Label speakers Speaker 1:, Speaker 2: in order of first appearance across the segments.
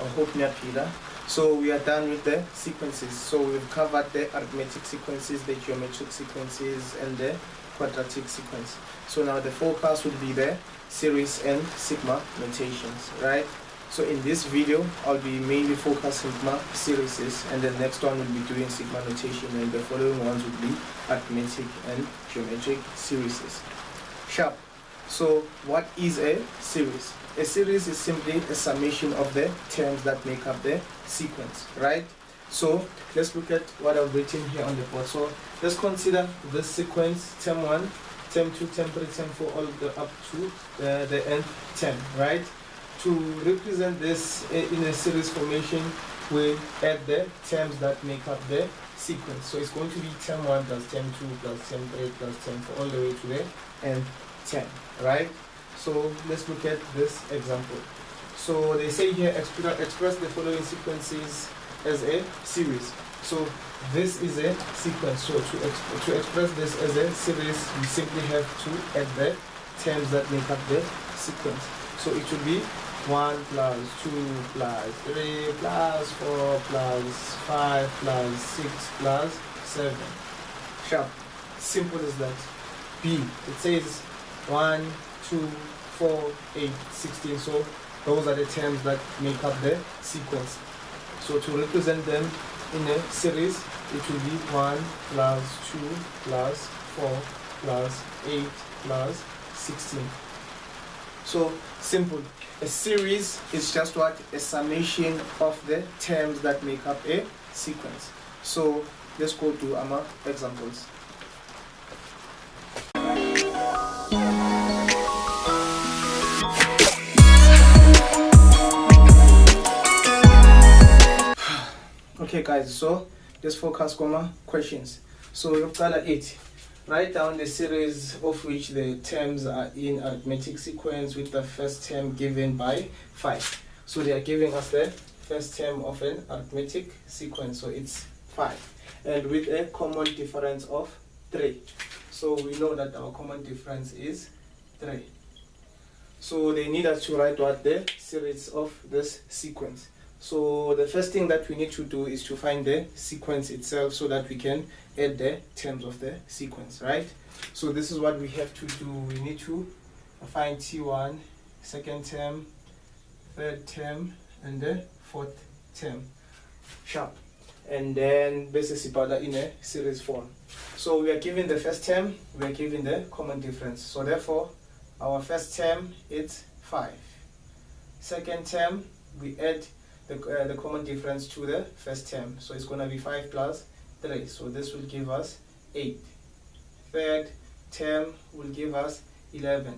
Speaker 1: I hope Nyapila. So we are done with the sequences. So we've covered the arithmetic sequences, the geometric sequences, and the quadratic sequence. So now the focus would be the series and sigma notations, right? So in this video, I'll be mainly focusing on series, and the next one will be doing sigma notation, and the following ones would be arithmetic and geometric series. Sharp. So what is a series? A series is simply a summation of the terms that make up the sequence, right? So let's look at what I've written here on the board. So let's consider this sequence: term 1, term 2, term 3, term 4, all the up to the nth term, right? To represent this in a series formation, we add the terms that make up the sequence. So it's going to be term 1 plus term 2 plus term 3 plus term 4 all the way to the nth term, right? So let's look at this example. So they say here express the following sequences as a series. So this is a sequence. So to express this as a series, we simply have to add the terms that make up the sequence. So it should be 1 plus 2 plus 3 plus 4 plus 5 plus 6 plus 7. Sharp. Simple as that. B. It says 1, 2, 4, 8, 16. So those are the terms that make up the sequence. So to represent them in a series, it will be 1 plus 2 plus 4 plus 8 plus 16. So simple. A series is just what? A summation of the terms that make up a sequence. So let's go to our examples. Okay guys, so let's focus on questions. So we've got 8. Write down the series of which the terms are in arithmetic sequence with the first term given by 5. So they are giving us the first term of an arithmetic sequence, so it's 5, and with a common difference of 3. So we know that our common difference is 3. So they need us to write what the series of this sequence. So the first thing that we need to do is to find the sequence itself so that we can add the terms of the sequence, right? So this is what we have to do. We need to find T1, second term, third term, and the fourth term. Sharp. And then basically in a series form. So we are given the first term, we are given the common difference. So therefore, our first term is 5. Second term, we add the common difference to the first term. So it's going to be 5 plus 3. So this will give us 8. Third term will give us 11.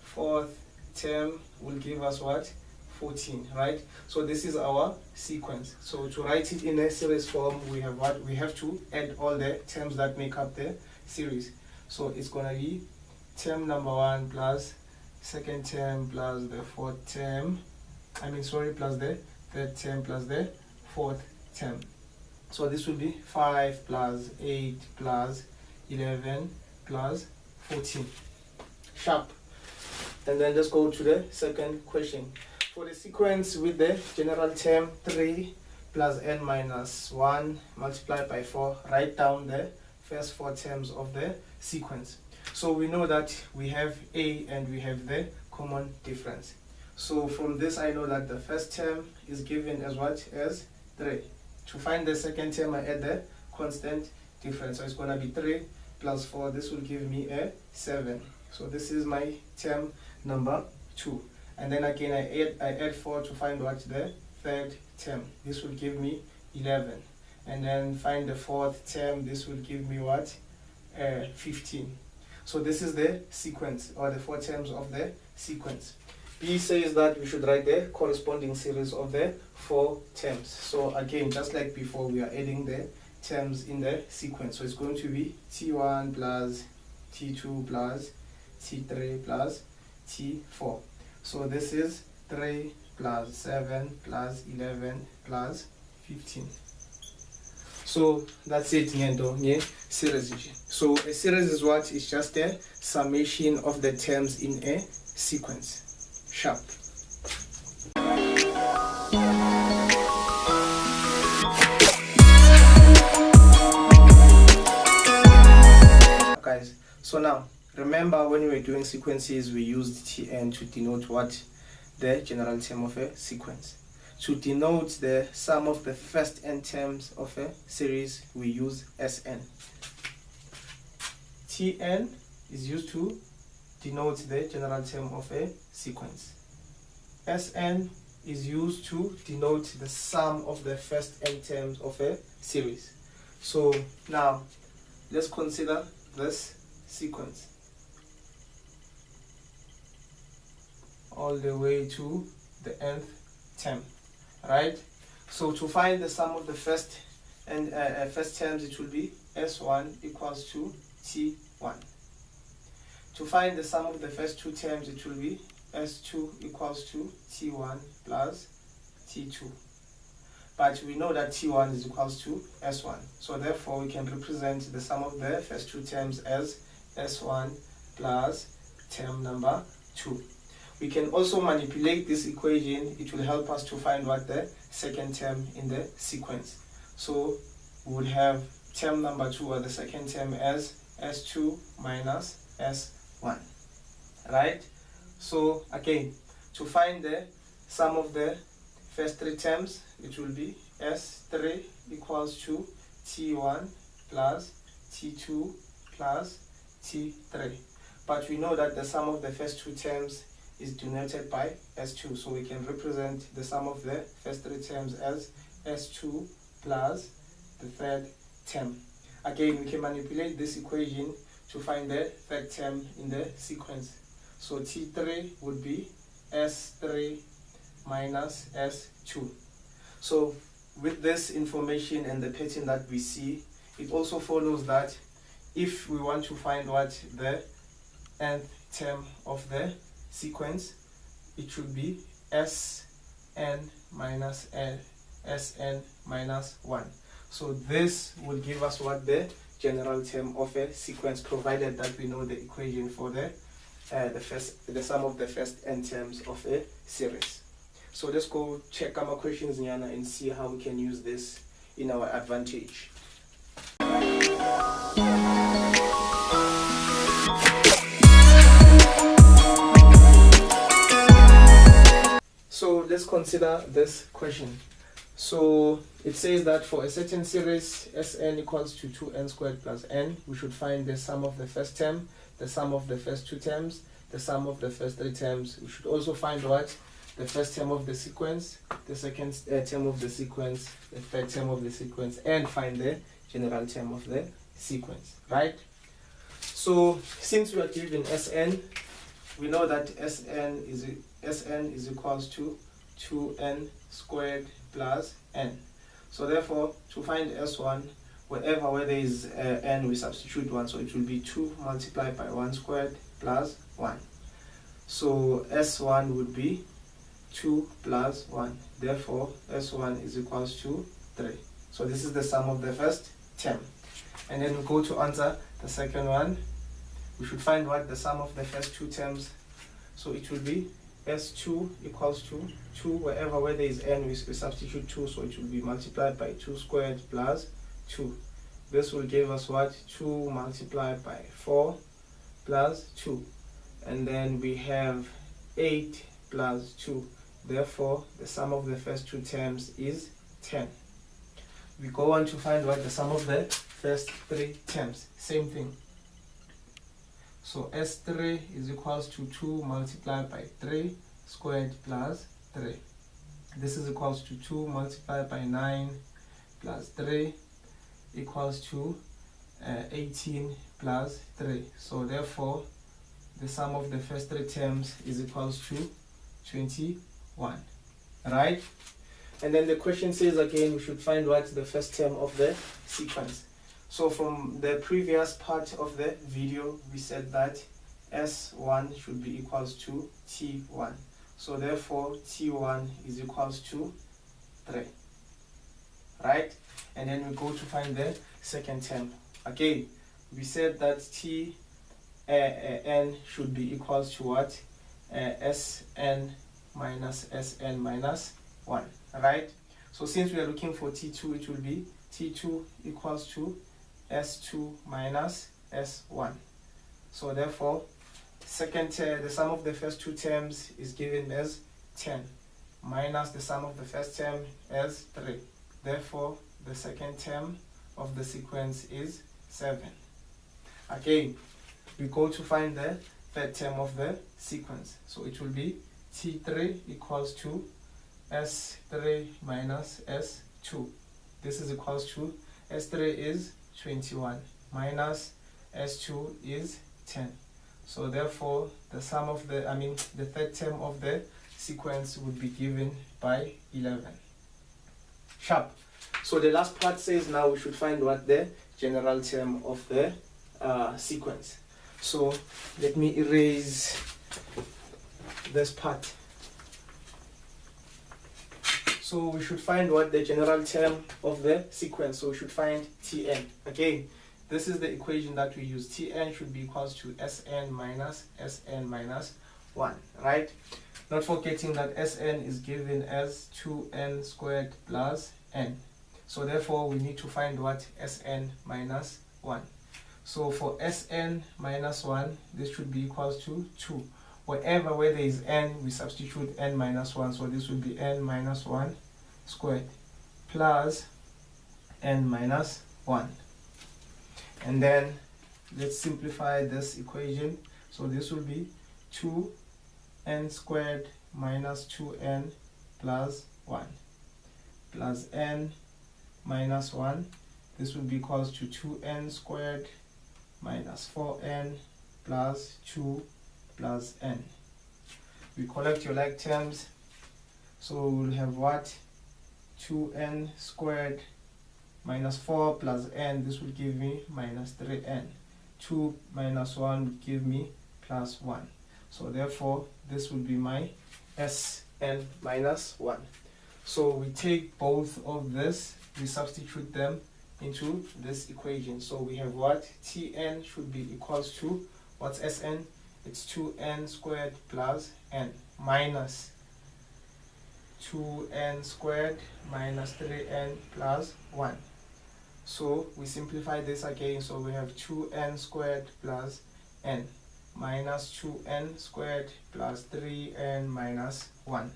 Speaker 1: Fourth term will give us what? 14, right? So this is our sequence. So to write it in a series form, we have what? We have to add all the terms that make up the series. So it's going to be term number 1 plus second term plus the fourth term. Plus the third term plus the fourth term. So this will be 5 plus 8 plus 11 plus 14. Sharp. And then let's go to the second question. For the sequence with the general term 3 plus n minus 1 multiplied by 4, write down the first 4 terms of the sequence. So we know that we have a and we have the common difference. So from this I know that the first term is given as what? As 3. To find the second term, I add the constant difference. So it's going to be 3 plus 4. This will give me a 7. So this is my term number 2. And then again I add 4 to find what? The third term. This will give me 11. And then find the fourth term. This will give me what? 15. So this is the sequence, or the 4 terms of the sequence. B says that we should write the corresponding series of the 4 terms. So again, just like before, we are adding the terms in the sequence. So it's going to be T1 plus T2 plus T3 plus T4. So this is 3 plus 7 plus 11 plus 15. So that's it, series. So a series is what? It's just a summation of the terms in a sequence. Sharp. guys. So now remember, when we were doing sequences, we used Tn to denote what? The general term of a sequence. To denote the sum of the first n terms of a series, we use Sn. Tn is used to denote the general term of a sequence. Sn is used to denote the sum of the first n terms of a series. So now let's consider this sequence all the way to the nth term, right? So to find the sum of the first terms, it will be S1 equals to T1. To find the sum of the first two terms, it will be S2 equals to T1 plus T2. But we know that T1 is equals to S1. So therefore, we can represent the sum of the first two terms as S1 plus term number 2. We can also manipulate this equation. It will help us to find what the second term in the sequence. So we would have term number 2, or the second term, as S2 minus S1, right? So again, to find the sum of the first three terms, it will be S3 equals to T1 plus T2 plus T3. But we know that the sum of the first two terms is denoted by S2, so we can represent the sum of the first three terms as S2 plus the third term. Again, we can manipulate this equation to find the third term in the sequence. So T3 would be S3 minus S2. So with this information and the pattern that we see, it also follows that if we want to find what the nth term of the sequence, it should be Sn minus Sn minus 1. So this will give us what? The general term of a sequence, provided that we know the equation for the sum of the first n terms of a series. So let's go check our questions, Nyana, and see how we can use this in our advantage. So let's consider this question. So it says that for a certain series Sn equals to 2n squared plus n, we should find the sum of the first term, the sum of the first two terms, the sum of the first three terms. We should also find what? The first term of the sequence, the second term of the sequence, the third term of the sequence, and find the general term of the sequence, right? So since we are given Sn, we know that Sn is equals to 2n squared plus n. So therefore, to find S1, where there is n, we substitute 1, so it will be 2 multiplied by 1 squared plus 1. So S1 would be 2 plus 1. Therefore, S1 is equals to 3. So this is the sum of the first term. And then we go to answer the second one. We should find what? The sum of the first two terms. So it will be S2 equals to 2, where there is n, we substitute 2, so it will be multiplied by 2 squared plus 2. This will give us what? 2 multiplied by 4 plus 2. And then we have 8 plus 2. Therefore, the sum of the first two terms is 10. We go on to find what? The sum of the first three terms. Same thing. So S3 is equals to 2 multiplied by 3 squared plus 3. This is equals to 2 multiplied by 9 plus 3 equals to 18 plus 3. So therefore, the sum of the first three terms is equals to 21. Right? And then the question says again, we should find what? The first term of the sequence. So from the previous part of the video, we said that S1 should be equals to T1. So therefore, T1 is equals to 3. Right? And then we go to find the second term. Again, we said that N should be equals to what? Sn minus Sn minus 1. Right? So since we are looking for T2, it will be T2 equals to S2 minus S1. So therefore, the sum of the first two terms is given as 10 minus the sum of the first term as 3. Therefore, the second term of the sequence is 7. Again, we go to find the third term of the sequence. So it will be T3 equals to S3 minus S2. This is equals to S3 is 21 minus S2 is 10. So therefore, the sum of the third term of the sequence would be given by 11. Sharp. So the last part says now we should find what the general term of the sequence. So let me erase this part. So we should find what the general term of the sequence. So we should find Tn. Again, this is the equation that we use. Tn should be equals to Sn minus 1, right? Not forgetting that Sn is given as 2n squared plus n. So therefore, we need to find what Sn minus 1. So for Sn minus 1, this should be equals to 2. Where there is n, we substitute n minus 1. So this will be n minus 1 squared plus n minus 1. And then let's simplify this equation. So this will be 2n squared minus 2n plus 1 plus n minus 1. This will be equals to 2n squared minus 4n plus 2 plus n. We collect your like terms. So we'll have what? 2n squared minus 4 plus n. This will give me minus 3n. 2 minus 1 would give me plus 1. So therefore, this will be my Sn minus 1. So we take both of this, we substitute them into this equation. So we have what? Tn should be equals to, what's Sn? It's 2n squared plus n minus 2n squared minus 3n plus 1. So we simplify this again. So we have 2n squared plus n minus 2n squared plus 3n minus 1.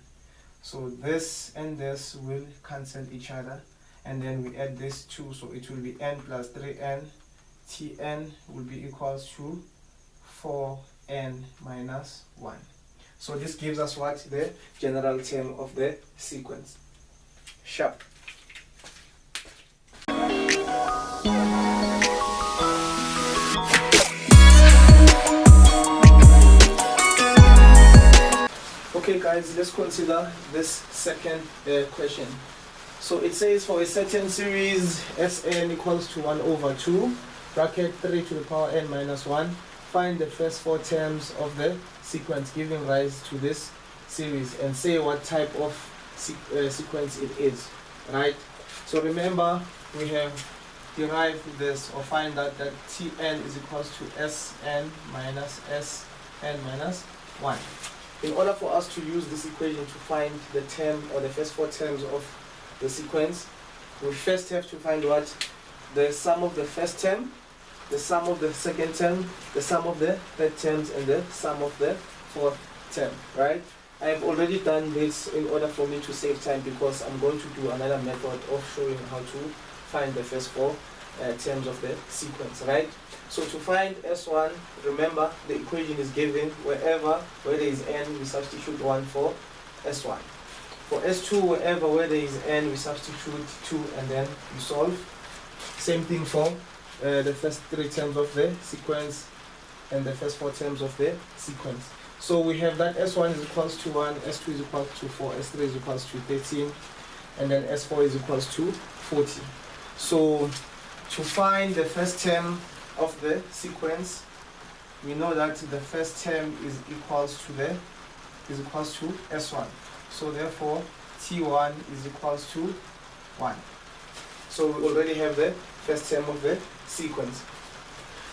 Speaker 1: So this and this will cancel each other, and then we add this 2, so it will be n plus 3n. Tn will be equals to 4n minus 1. So this gives us what? The general term of the sequence. Sharp. Okay guys, let's consider this second question. So it says for a certain series Sn equals to 1 over 2, bracket 3 to the power n minus 1, find the first 4 terms of the sequence giving rise to this series and say what type of sequence it is, right? So remember, we have derived this or find out that Tn is equals to Sn minus 1. In order for us to use this equation to find the term or the first 4 terms of the sequence, we first have to find what? The sum of the first term, the sum of the second term, the sum of the third terms, and the sum of the fourth term, right? I have already done this in order for me to save time, because I'm going to do another method of showing how to find the first 4 terms of the sequence, right? So to find S1, remember the equation is given where there is n, we substitute 1 for S1. For S2, where there is n, we substitute 2 and then we solve. Same thing for the first 3 terms of the sequence and the first 4 terms of the sequence. So we have that S1 is equals to 1, S2 is equals to 4, S3 is equals to 13, and then S4 is equals to 40. So to find the first term of the sequence, we know that the first term is equals to S1. So therefore T1 is equals to 1. So we already have the first term of the sequence.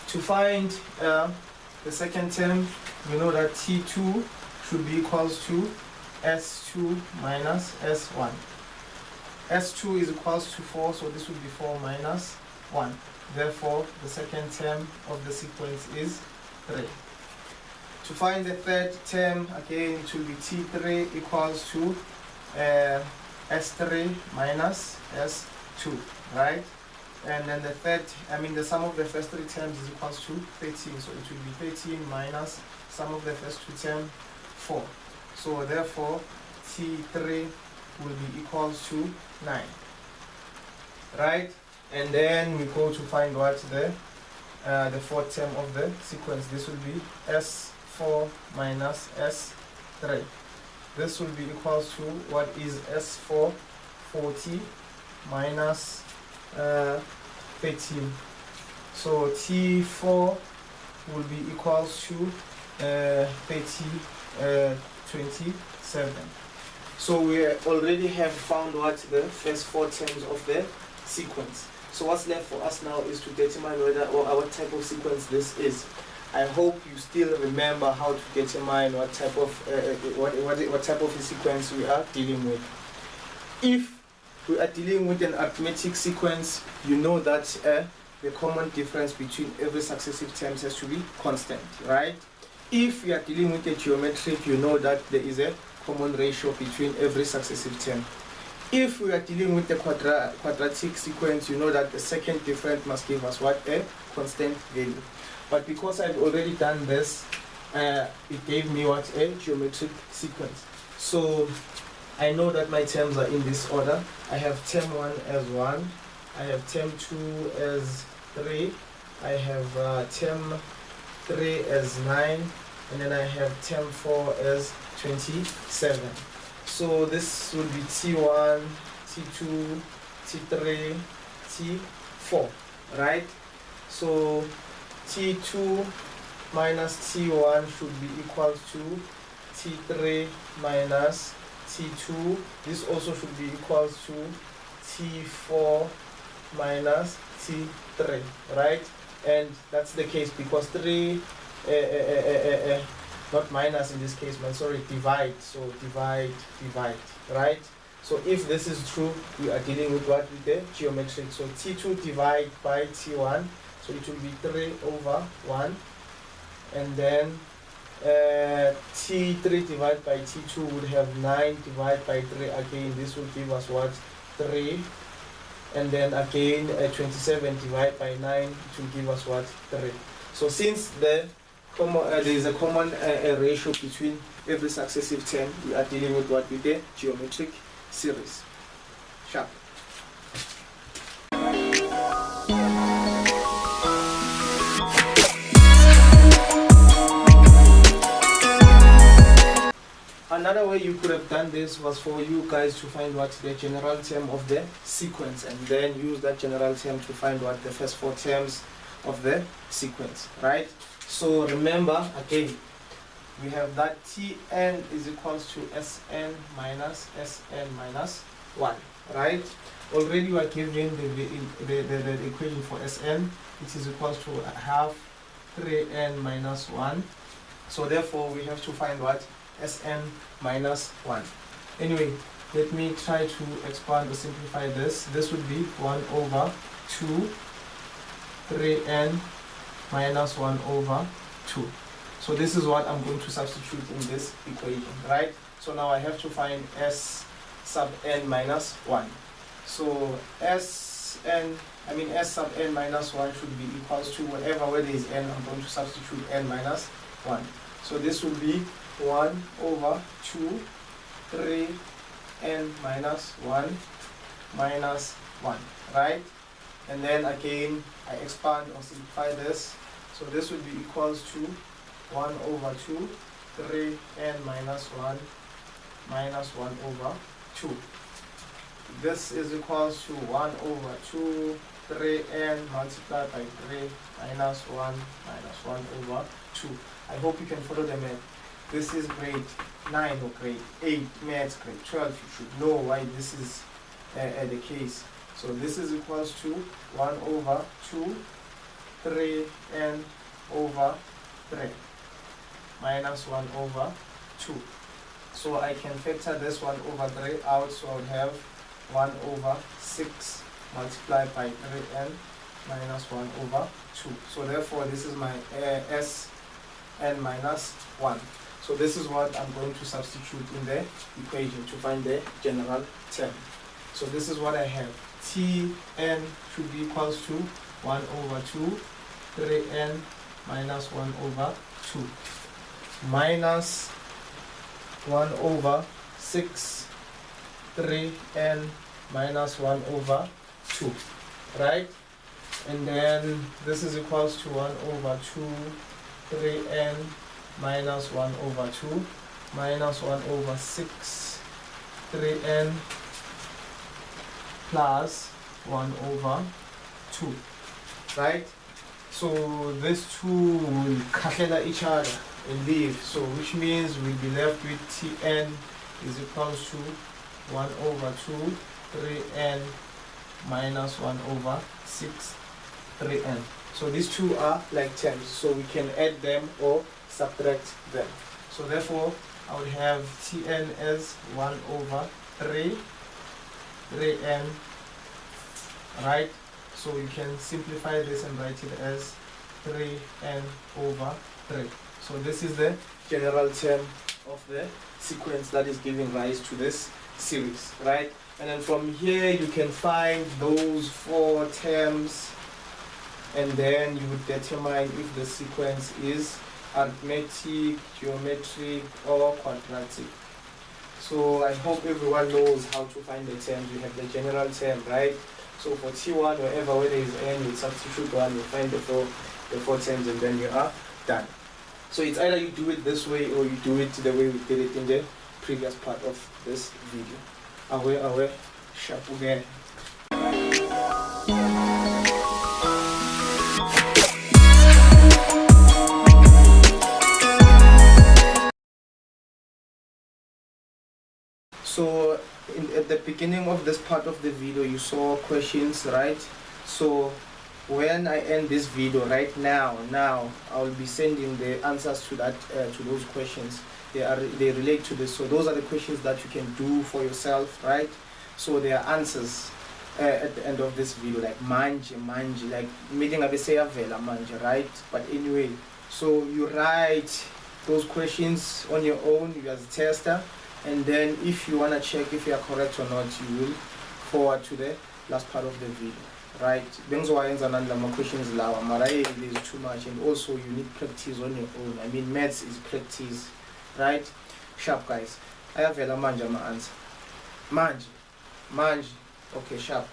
Speaker 1: To find the second term, we know that T2 should be equals to S2 minus S1. S2 is equals to 4, so this will be 4 minus 1. Therefore, the second term of the sequence is 3. To find the third term, again, it will be T3 equals to S3 minus S2, right? And then the sum of the first 3 terms is equals to 13. So it will be 13 minus sum of the first 2 terms, 4. So therefore, T3 will be equals to 9, right? And then we go to find what the fourth term of the sequence. This will be S4 minus S3. This will be equals to what is S4, 40 minus 13. So T4 will be equals to 27. So we already have found what the first 4 terms of the sequence. So what's left for us now is to determine whether or what type of sequence this is. I hope you still remember how to determine what type of what type of a sequence we are dealing with. If we are dealing with an arithmetic sequence, you know that the common difference between every successive term has to be constant, right? If we are dealing with a geometric, you know that there is a common ratio between every successive term. If we are dealing with the quadratic sequence, you know that the second difference must give us what? A constant value. But because I've already done this, it gave me what? A geometric sequence. So I know that my terms are in this order. I have term 1 as 1, I have term 2 as 3, I have term 3 as 9, and then I have term 4 as 27. So this would be T1, T2, T3, T4, right? So T2 minus T1 should be equal to T3 minus T2. This also should be equal to T4 minus T3, right? And that's the case because 3, not minus in this case, man, sorry, divide. So divide, right? So if this is true, we are dealing with what? With the geometric. So T2 divide by T1. So it will be 3 over 1. And then T3 divided by T2 would have 9 divided by 3. Again, this will give us what? 3. And then again, 27 divided by 9, it will give us what? 3. So since there is a common ratio between every successive term, we are dealing with what? With the geometric series. Sharp. Another way you could have done this was for you guys to find what the general term of the sequence and then use that general term to find what the first 4 terms of the sequence, right? So remember, again, we have that Tn is equals to Sn minus 1, right? Already we are given the equation for Sn, which is equals to half 3n minus 1. So therefore we have to find what? Sn minus 1. Anyway, let me try to expand or simplify this. This would be 1 over 2 3n minus 1 over 2. So this is what I'm going to substitute in this equation, right? So now I have to find S sub n minus 1. So S sub n minus 1 should be equals to whatever, where there is n, I'm going to substitute n minus 1. So this will be 1 over 2 3 n minus 1 minus 1, right? And then again I expand or simplify this. So this would be equals to 1 over 2 3 n minus 1 minus 1 over 2. This is equals to 1 over 2 3n multiplied by 3 minus 1 minus 1 over 2. I hope you can follow the math. This is grade 9 or grade 8 maths, grade 12. You should know why this is the case. So this is equals to 1 over 2 3n over 3 minus 1 over 2. So I can factor this 1 over 3 out, so I'll have 1 over 6 multiplied by 3n minus 1 over 2. So therefore this is my Sn minus 1. So this is what I'm going to substitute in the equation to find the general term. So this is what I have. Tn should be equals to 1 over 2 3n minus 1 over 2 minus 1 over 6 3n minus 1 over 2, right? And then this is equals to 1 over 2 3n minus 1 over 2 minus 1 over 6 3n plus 1 over 2, right? So these two will cancel each other and leave, so which means we'll be left with Tn is equals to 1 over 2 3n minus 1 over 6 3n. So these two are like terms, so we can add them or subtract them. So therefore I would have Tn as 1 over 3n, right? So you can simplify this and write it as 3n over 3. So this is the general term of the sequence that is giving rise to this series, right? And then from here you can find those 4 terms, and then you would determine if the sequence is arithmetic, geometric, or quadratic. So I hope everyone knows how to find the terms. You have the general term, right? So for T1, wherever where there is n, you substitute 1, you find the four terms, and then you are done. So it's either you do it this way or you do it the way we did it in the previous part of this video. Awe, sharp again. So at the beginning of this part of the video you saw questions, right? So when I end this video right now I will be sending the answers to that to those questions. They relate to this. So those are the questions that you can do for yourself, right? So there are answers at the end of this video, like manje, like meeting vela manje, right? But anyway, so you write those questions on your own, you as a tester, and then if you want to check if you are correct or not, you will forward to the last part of the video, right? Questions there's too much, and also you need practice on your own. I mean, maths is practice, right? Sharp, guys. I have a manje my answer. Manje. Okay, sharp.